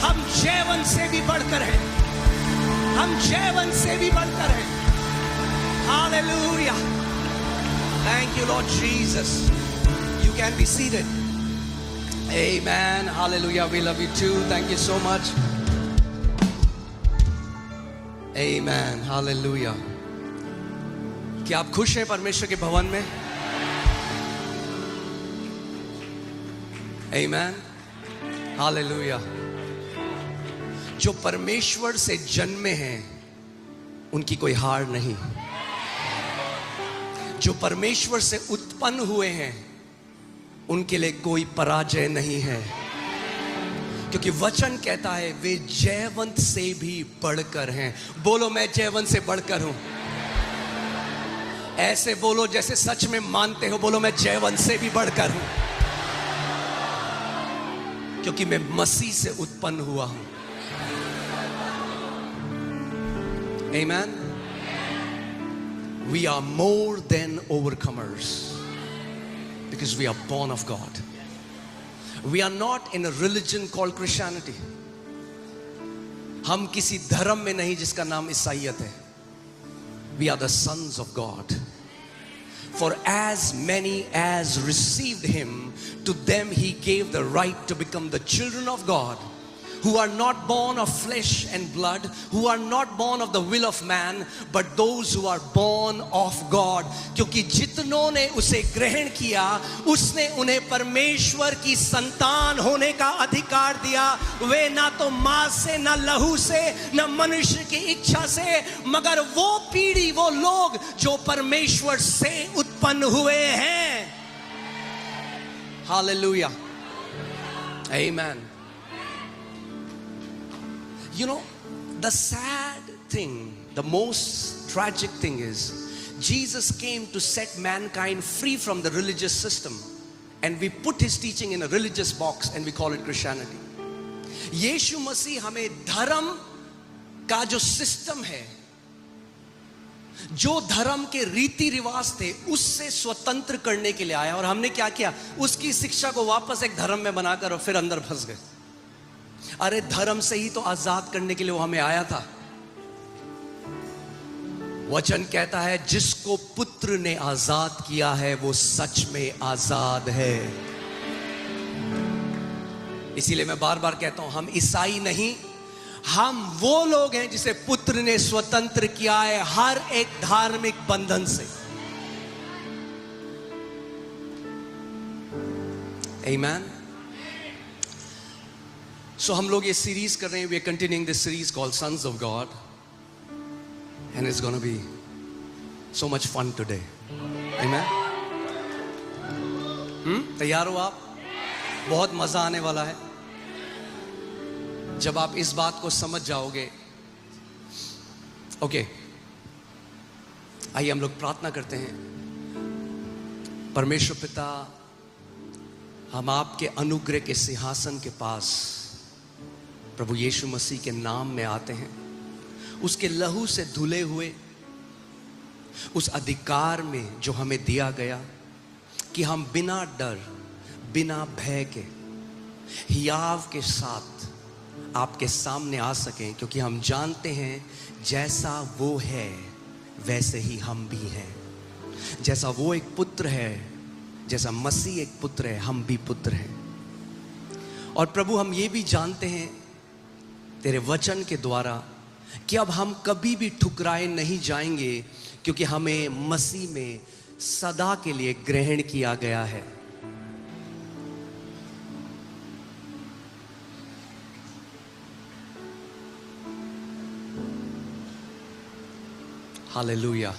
हम जैवन से भी बढ़कर हैं, हम जैवन से भी बढ़कर हैं। Hallelujah, thank you Lord Jesus. You can be seated. Amen. Hallelujah. We love you too. Thank you so much. Amen. Hallelujah. क्या आप खुश हैं परमेश्वर के भवन में? Amen. Hallelujah. जो परमेश्वर से जन्मे हैं उनकी कोई हार नहीं। जो परमेश्वर से उत्पन्न हुए हैं उनके लिए कोई पराजय नहीं है, क्योंकि वचन कहता है वे जयवंत से भी बढ़कर हैं। बोलो, मैं जयवंत से बढ़कर हूं। ऐसे बोलो जैसे सच में मानते हो। बोलो, मैं जयवंत से भी बढ़कर हूं, क्योंकि मैं मसीह से उत्पन्न हुआ हूं। Amen. We are more than overcomers because we are born of God. We are not in a religion called Christianity. हम किसी धर्म में नहीं जिसका नाम ईसाईयत है। We are the sons of God. For as many as received him, to them he gave the right to become the children of God, who are not born of flesh and blood, who are not born of the will of man, but those who are born of God. क्योंकि जितनों ने उसे ग्रहण किया उसने उन्हें परमेश्वर की संतान होने का अधिकार दिया। वे ना तो मांस से, ना लहू से, ना मनुष्य की इच्छा से, मगर वो पीढ़ी, वो लोग जो परमेश्वर से उत्पन्न हुए हैं। Hallelujah, amen. You know, the sad thing, the most tragic thing is, Jesus came to set mankind free from the religious system, and we put his teaching in a religious box and we call it Christianity. यीशु मसीह हमें धर्म का जो system है, जो धर्म के रीति रिवाज थे, उससे स्वतंत्र करने के लिए आया। और हमने क्या किया? उसकी शिक्षा को वापस एक धर्म में बनाकर और फिर अंदर फंस गए। अरे धर्म से ही तो आजाद करने के लिए वो हमें आया था। वचन कहता है जिसको पुत्र ने आजाद किया है वो सच में आजाद है। इसीलिए मैं बार बार कहता हूं, हम ईसाई नहीं, हम वो लोग हैं जिसे पुत्र ने स्वतंत्र किया है हर एक धार्मिक बंधन से। आमीन। So हम लोग ये सीरीज कर रहे हैं। We are continuing this series called Sons of God, and it's going to be so much fun today. Amen. तैयार हो आप? बहुत मजा आने वाला है जब आप इस बात को समझ जाओगे। ओके, आइए हम लोग प्रार्थना करते हैं। परमेश्वर पिता, हम आपके अनुग्रह के सिंहासन के पास प्रभु यीशु मसीह के नाम में आते हैं। उसके लहू से धुले हुए उस अधिकार में जो हमें दिया गया कि हम बिना डर, बिना भय के, हियाव के साथ आपके सामने आ सकें, क्योंकि हम जानते हैं जैसा वो है वैसे ही हम भी हैं। जैसा वो एक पुत्र है, जैसा मसीह एक पुत्र है, हम भी पुत्र हैं। और प्रभु, हम ये भी जानते हैं तेरे वचन के द्वारा कि अब हम कभी भी ठुकराए नहीं जाएंगे, क्योंकि हमें मसीह में सदा के लिए ग्रहण किया गया है। हालेलुया,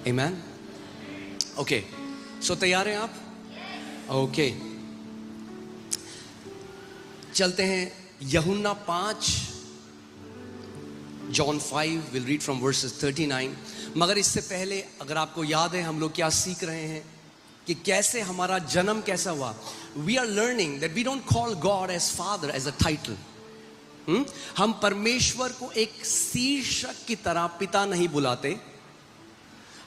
आमीन। ओके, सो तैयार हैं आप? ओके, चलते हैं यूहन्ना 5, John 5, we'll read from verses 39। मगर इससे पहले अगर आपको याद है हम लोग क्या सीख रहे हैं कि कैसे हमारा जन्म कैसा हुआ। We are learning that we don't call God as Father as a title। हम परमेश्वर को एक शीर्षक की तरह पिता नहीं बुलाते।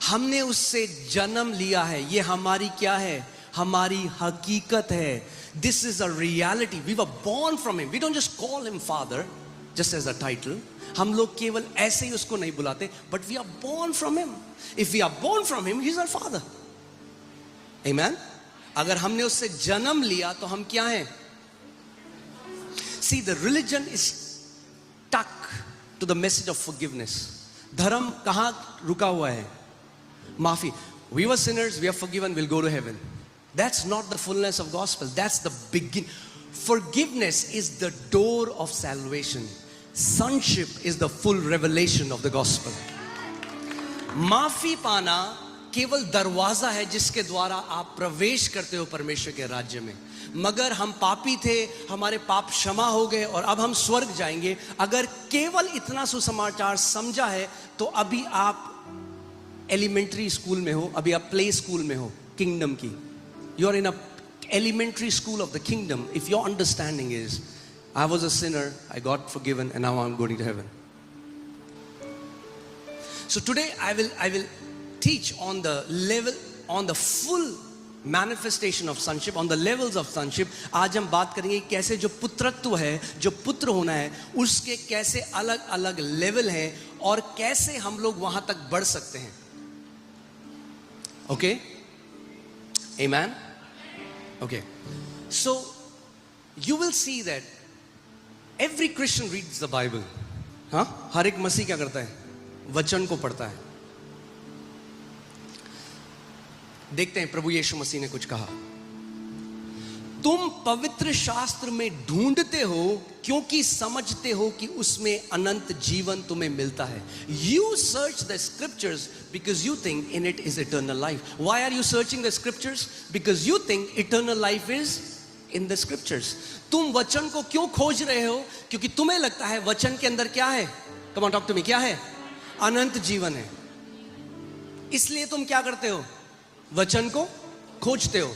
हमने उससे जन्म लिया है। ये हमारी क्या है? हमारी हकीकत है। This is a reality. We were born from him. We don't just call him Father just as a title. हम लोग केवल ऐसे ही उसको नहीं बुलाते, but we are born from him. If we are born from him, he's our father. Amen. अगर हमने उससे जन्म लिया तो हम क्या हैं? See, the religion is stuck to the message of forgiveness. धर्म कहाँ रुका हुआ है? माफी. We were sinners, we are forgiven, we'll go to heaven. That's not the fullness of gospel. That's the begin. Forgiveness is the door of salvation. Sonship is the full revelation of the gospel. माफी पाना केवल दरवाजा है जिसके द्वारा आप प्रवेश करते हो परमेश्वर के राज्य में. मगर हम पापी थे, हमारे पाप क्षमा हो गए और अब हम स्वर्ग जाएंगे. अगर केवल इतना सुसमाचार समझा है तो अभी आप एलिमेंट्री स्कूल में हो, अभी आप प्ले स्कूल में हो किंगडम की. You are in a elementary school of the kingdom if your understanding is I was a sinner, I got forgiven, and now I'm going to heaven. So today I will teach on the level, on the full manifestation of sonship, on the levels of sonship. आज हम बात करेंगे कैसे जो पुत्रत्व है, जो पुत्र होना है, उसके कैसे अलग अलग लेवल हैं और कैसे हम लोग वहां तक बढ़ सकते हैं. Okay? Amen? Okay. So you will see that every Christian reads the Bible. हाँ? हर एक मसीह क्या करता है? वचन को पढ़ता है. देखते हैं प्रभु यीशु मसीह ने कुछ कहा. तुम पवित्र शास्त्र में ढूंढते हो क्योंकि समझते हो कि उसमें अनंत जीवन तुम्हें मिलता है. You search the scriptures because you think in it is eternal life. Why are you searching the scriptures? Because you think eternal life is in the scriptures. तुम वचन को क्यों खोज रहे हो? क्योंकि तुम्हें लगता है वचन के अंदर क्या है? Come on, talk to me. क्या है? अनंत जीवन है. इसलिए तुम क्या करते हो? वचन को खोजते हो.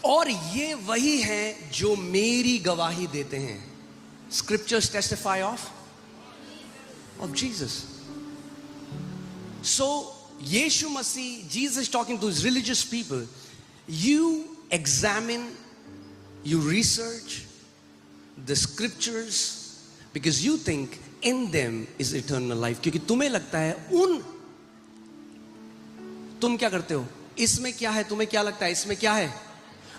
और ये वही हैं जो मेरी गवाही देते हैं. Scriptures testify of Jesus. So Yeshu Masih, Jesus is talking to his religious people. You examine, you research the scriptures because you think in them is eternal life. क्योंकि तुम्हें लगता है तुम क्या करते हो? इसमें क्या है? तुम्हें क्या लगता है इसमें क्या है?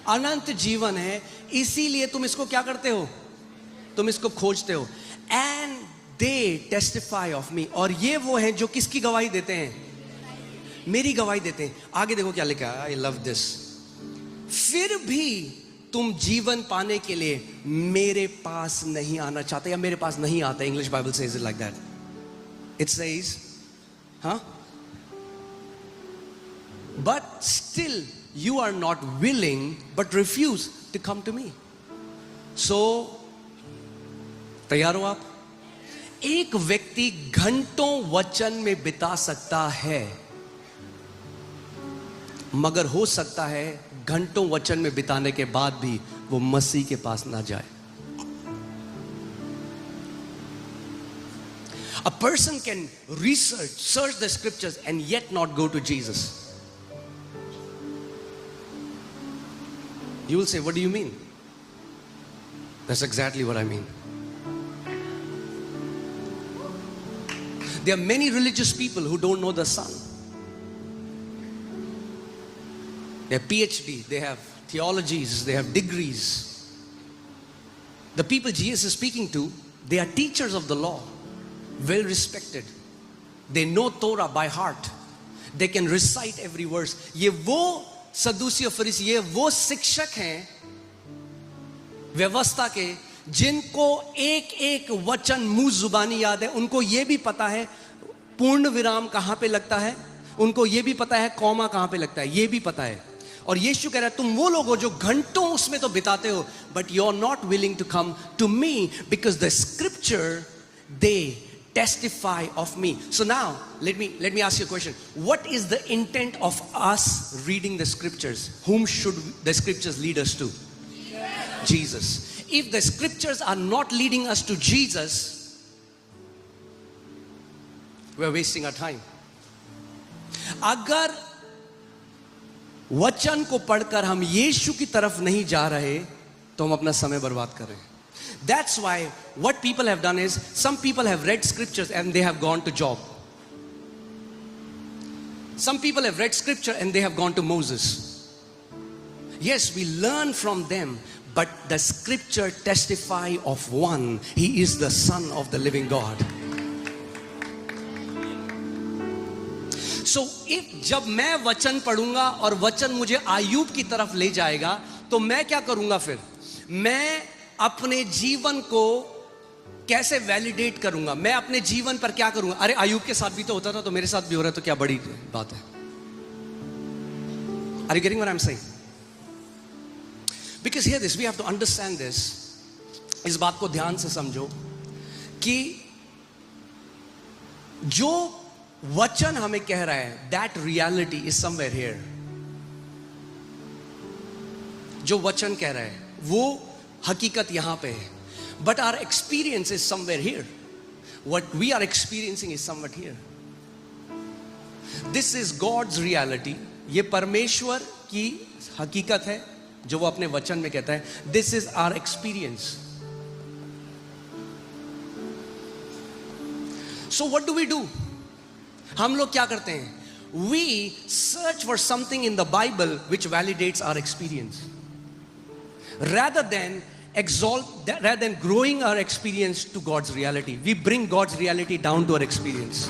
अनंत जीवन है. इसीलिए तुम इसको क्या करते हो? तुम इसको खोजते हो. And they testify of me. और ये वो हैं जो किसकी गवाही देते हैं? मेरी गवाही देते हैं. आगे देखो क्या लिखा है. I love this. फिर भी तुम जीवन पाने के लिए मेरे पास नहीं आना चाहते या मेरे पास नहीं आते. English Bible says it like that. It says, but still you are not willing but refuse to come to me. So तैयार हो आप? एक व्यक्ति घंटों वचन में बिता सकता है, मगर हो सकता है घंटों वचन में बिताने के बाद भी वो मसीह के पास ना जाए. A person can search the scriptures and yet not go to Jesus. You will say, what do you mean? That's exactly what I mean. There are many religious people who don't know the Son. They have PhD, they have theologies, they have degrees. The people Jesus is speaking to, they are teachers of the law, well respected. They know Torah by heart. They can recite every verse. ये वो सदूसी और फरीसी, ये वो शिक्षक हैं व्यवस्था के जिनको एक एक वचन मुंह जुबानी याद है. उनको ये भी पता है पूर्ण विराम कहां पे लगता है, उनको ये भी पता है कॉमा कहां पे लगता है, ये भी पता है. और यीशु कह रहा है तुम वो लोग हो जो घंटों उसमें तो बिताते हो, but you are not willing to come to me because the scripture they testify of me. So now let me ask you a question. What is the intent of us reading the scriptures? Whom should the scriptures lead us to? Jesus. If the scriptures are not leading us to Jesus, we are wasting our time. अगर वचन को पढ़कर हम यीशु की तरफ नहीं जा रहे तो हम अपना समय बर्बाद कर रहे हैं. That's why what people have done is, some people have read scriptures and they have gone to Job. Some people have read scripture and they have gone to Moses. Yes, we learn from them, but the scripture testify of one. He is the Son of the living God. So if जब मैं वचन पढ़ूंगा और वचन मुझे आयूब की तरफ ले जाएगा, तो मैं क्या करूंगा फिर? मैं अपने जीवन को कैसे वैलिडेट करूंगा? मैं अपने जीवन पर क्या करूंगा? अरे आयूब के साथ भी तो होता था, तो मेरे साथ भी हो रहा है, तो क्या बड़ी बात है? Are you getting what I'm saying? Because hear this, we have to understand this. इस बात को ध्यान से समझो कि जो वचन हमें कह रहा है, that reality is somewhere here. जो वचन कह रहा है वो हकीकत यहां पे है, but our experience is somewhere here. What we are experiencing is somewhat here. This is God's reality. ये परमेश्वर की हकीकत है जो वो अपने वचन में कहता है. This is our experience. So what do we do? हम लोग क्या करते हैं? We search for something in the Bible which validates our experience. Rather than growing our experience to God's reality, we bring God's reality down to our experience.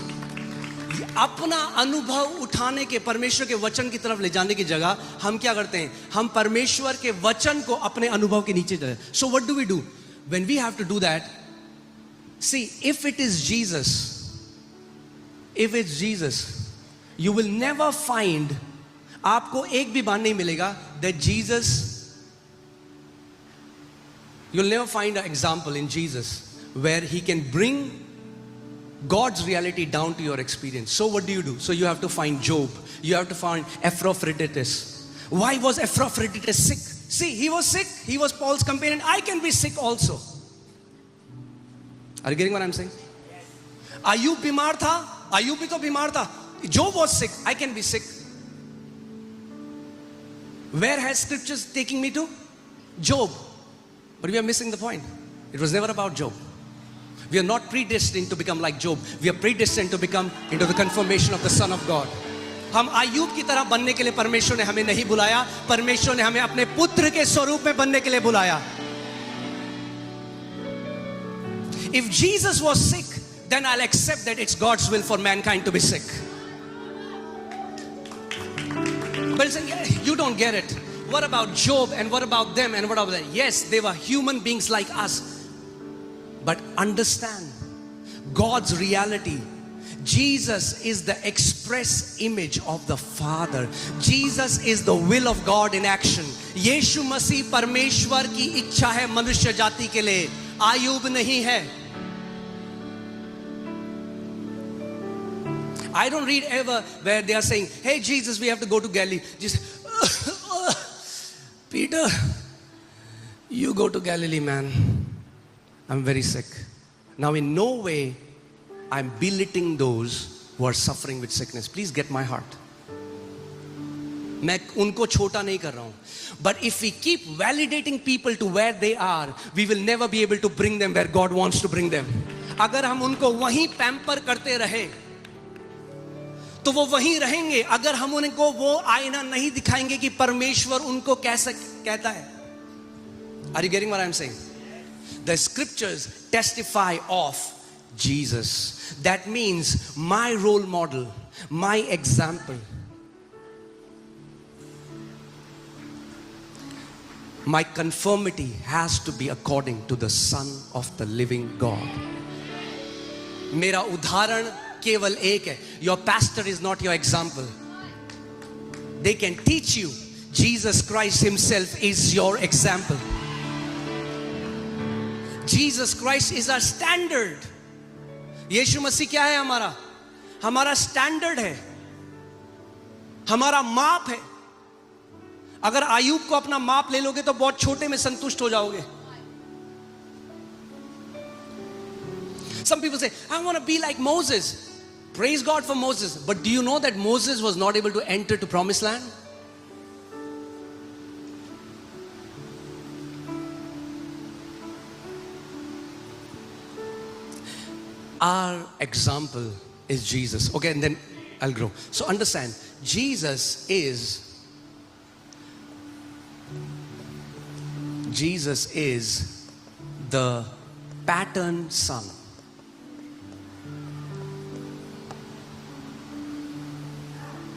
अपना अनुभव उठाने के, परमेश्वर के वचन की तरफ ले जाने की जगह हम क्या करते हैं? हम परमेश्वर के वचन को अपने अनुभव के नीचे जाते हैं. So what do we do when we have to do that? See, if it is Jesus, if it's Jesus, you will never find, आपको एक भी बार नहीं मिलेगा that Jesus, you'll never find an example in Jesus where he can bring God's reality down to your experience. So what do? So you have to find Job. You have to find Epaphroditus. Why was Epaphroditus sick? See, he was sick. He was Paul's companion. I can be sick also. Are you getting what I'm saying? Ayub बीमार था. Ayub भी तो बीमार था. Job was sick. I can be sick. Where has scriptures taking me to? Job. But we are missing the point. It was never about Job. We are not predestined to become like Job. We are predestined to become into the conformation of the Son of God. हम आयूब की तरह बनने के लिए परमेश्वर ने हमें नहीं बुलाया. परमेश्वर ने हमें अपने पुत्र के स्वरूप में बनने के लिए बुलाया. If Jesus was sick, then I'll accept that it's God's will for mankind to be sick. But you don't get it. What about Job and what about them and what about them? Yes, they were human beings like us. But understand God's reality. Jesus is the express image of the Father. Jesus is the will of God in action. यीशु मसीह परमेश्वर की इच्छा है मनुष्य जाति के लिए. आयूब नहीं है. I don't read ever where they are saying, hey Jesus, we have to go to Galilee. Jesus, Peter, you go to Galilee, man. I'm very sick. Now in no way I'm belittling those who are suffering with sickness. Please get my heart. मैं उनको छोटा नहीं कर रहा हूं. But if we keep validating people to where they are, we will never be able to bring them where God wants to bring them. अगर हम उनको वहीं पैम्पर करते रहे तो वो वहीं रहेंगे. अगर हम उनको वो आईना नहीं दिखाएंगे कि परमेश्वर उनको कैसे कहता है. Are you getting what I'm saying? The scriptures testify of Jesus. That means my role model, my example, my conformity has to be according to the Son of the living God. मेरा उदाहरण केवल एक है. Your pastor is not your example. They can teach you. Jesus Christ himself is your example. Jesus Christ is our standard. यीशु मसीह क्या है हमारा? हमारा standard है, हमारा माप है. अगर आयूब को अपना माप ले लोगे तो बहुत छोटे में संतुष्ट हो जाओगे. Some people say, I want to be like Moses. Praise God for Moses. But do you know that Moses was not able to enter to promised land? our example is Jesus. Okay, and then I'll grow. So understand, Jesus is the pattern son.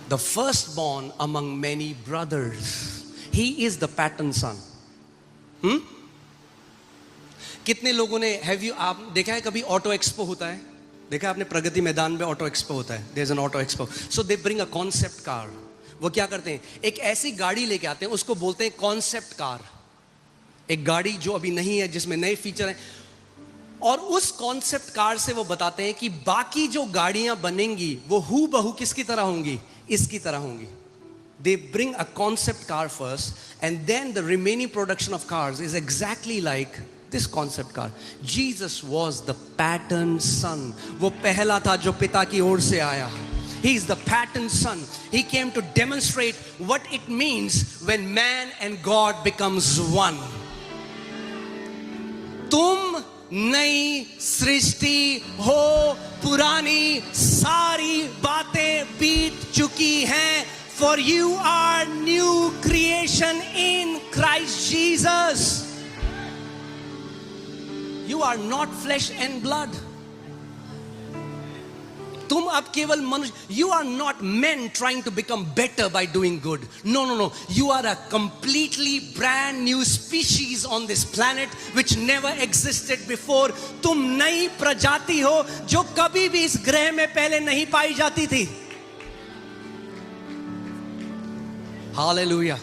The firstborn among many brothers. He is the pattern son. कितने लोगों ने आप देखा है कभी auto expo होता है? देखा है आपने प्रगति मैदान में ऑटो एक्सपो होता है? There's an auto expo. So they bring a concept car. वो क्या करते हैं? एक ऐसी गाड़ी लेके आते हैं, उसको बोलते हैं कॉन्सेप्ट कार. एक गाड़ी जो अभी नहीं है, जिसमें नए फीचर हैं, और उस कॉन्सेप्ट कार से वो बताते हैं कि बाकी जो गाड़ियां बनेंगी वो हू बहू किसकी तरह होंगी? इसकी तरह होंगी. They bring a concept car first, and then the remaining production of cars is exactly like this concept car. Jesus was the pattern son. वो पहला था जो पिता की ओर से आया. He is the pattern son. He came to demonstrate what it means when man and God becomes one. तुम नई सृष्टि हो, पुरानी सारी बातें बीत चुकी हैं. For you are new creation in Christ Jesus. You are not flesh and blood. तुम अब केवल मनुष्य. You are not men trying to become better by doing good. No. You are a completely brand new species on this planet which never existed before. तुम नई प्रजाति हो जो कभी भी इस ग्रह में पहले नहीं पाई जाती थी. Hallelujah.